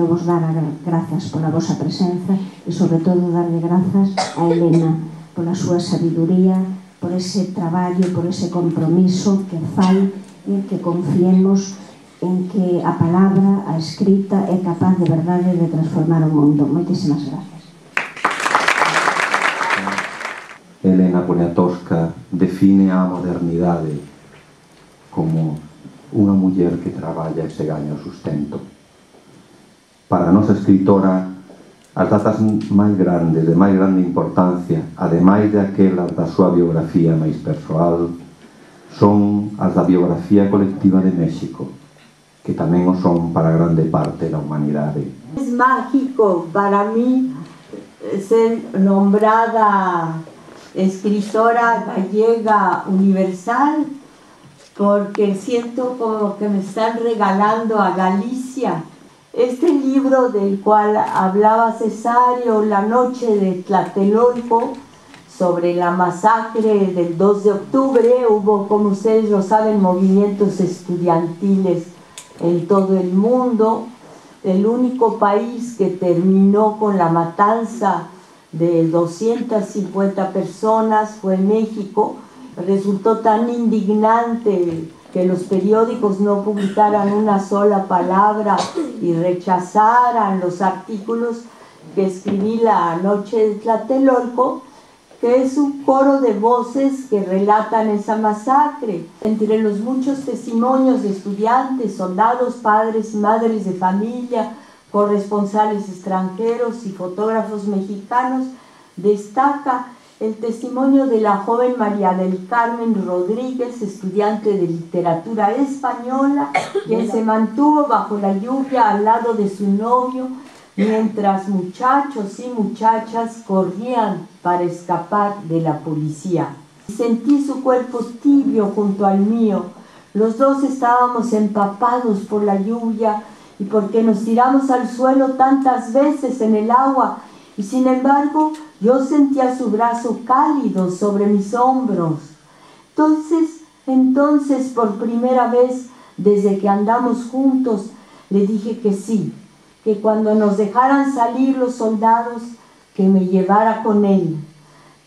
quero vos dar grazas pola vosa presenza e sobre todo darle grazas a Elena pola súa sabiduría, por ese traballo, por ese compromiso que fai e que confiemos en que a palabra, a escrita é capaz de verdade de transformar o mundo. Moitísimas gracias. Elena Poniatowska define a modernidade como unha muller que traballa e se gaña o sustento. Para a nosa escritora, as datas máis grandes, de máis grande importancia, ademais de aquelas da súa biografía máis persoal, son as da biografía colectiva de México, que tamén o son para grande parte da humanidade. Es mágico para mí ser nombrada escritora gallega universal, porque siento como que me están regalando a Galicia. Este libro del cual hablaba Cesario, La noche de Tlatelolco, sobre la masacre del 2 de octubre, hubo, como ustedes lo saben, movimientos estudiantiles en todo el mundo. El único país que terminó con la matanza de 250 personas fue México. Resultó tan indignante que los periódicos no publicaran una sola palabra y rechazaran los artículos que escribí La noche de Tlatelolco, que es un coro de voces que relatan esa masacre. Entre los muchos testimonios de estudiantes, soldados, padres y madres de familia, corresponsales extranjeros y fotógrafos mexicanos, destaca el testimonio de la joven María del Carmen Rodríguez, estudiante de literatura española, quien se mantuvo bajo la lluvia al lado de su novio, mientras muchachos y muchachas corrían para escapar de la policía. Sentí su cuerpo tibio junto al mío. Los dos estábamos empapados por la lluvia y porque nos tiramos al suelo tantas veces en el agua, y sin embargo yo sentía su brazo cálido sobre mis hombros. Entonces, por primera vez desde que andamos juntos, le dije que sí, que cuando nos dejaran salir los soldados, que me llevara con él,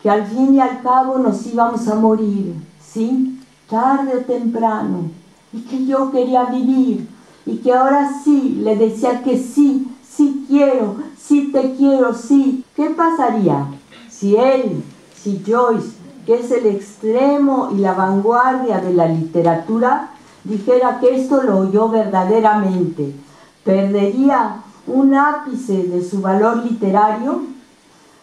que al fin y al cabo nos íbamos a morir, ¿sí? Tarde o temprano, y que yo quería vivir, y que ahora sí, le decía que sí, sí quiero, sí te quiero, sí. ¿Qué pasaría si él, si Joyce, que es el extremo y la vanguardia de la literatura, dijera que esto lo oyó verdaderamente? ¿Perdería un ápice de su valor literario?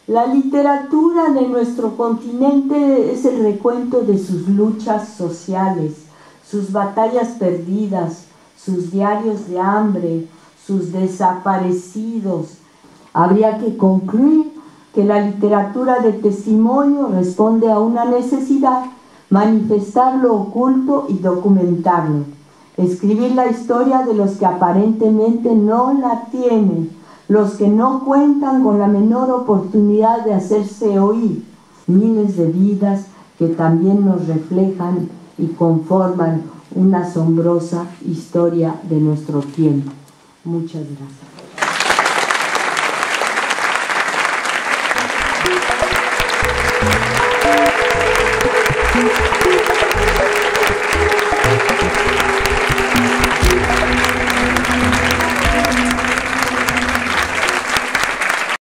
La literatura de nuestro continente es el recuento de sus luchas sociales, sus batallas perdidas, sus diarios de hambre, sus desaparecidos. Habría que concluir que la literatura de testimonio responde a una necesidad: manifestar lo oculto y documentarlo. Escribir la historia de los que aparentemente no la tienen, los que no cuentan con la menor oportunidad de hacerse oír. Miles de vidas que también nos reflejan y conforman una asombrosa historia de nuestro tiempo. Muchas gracias.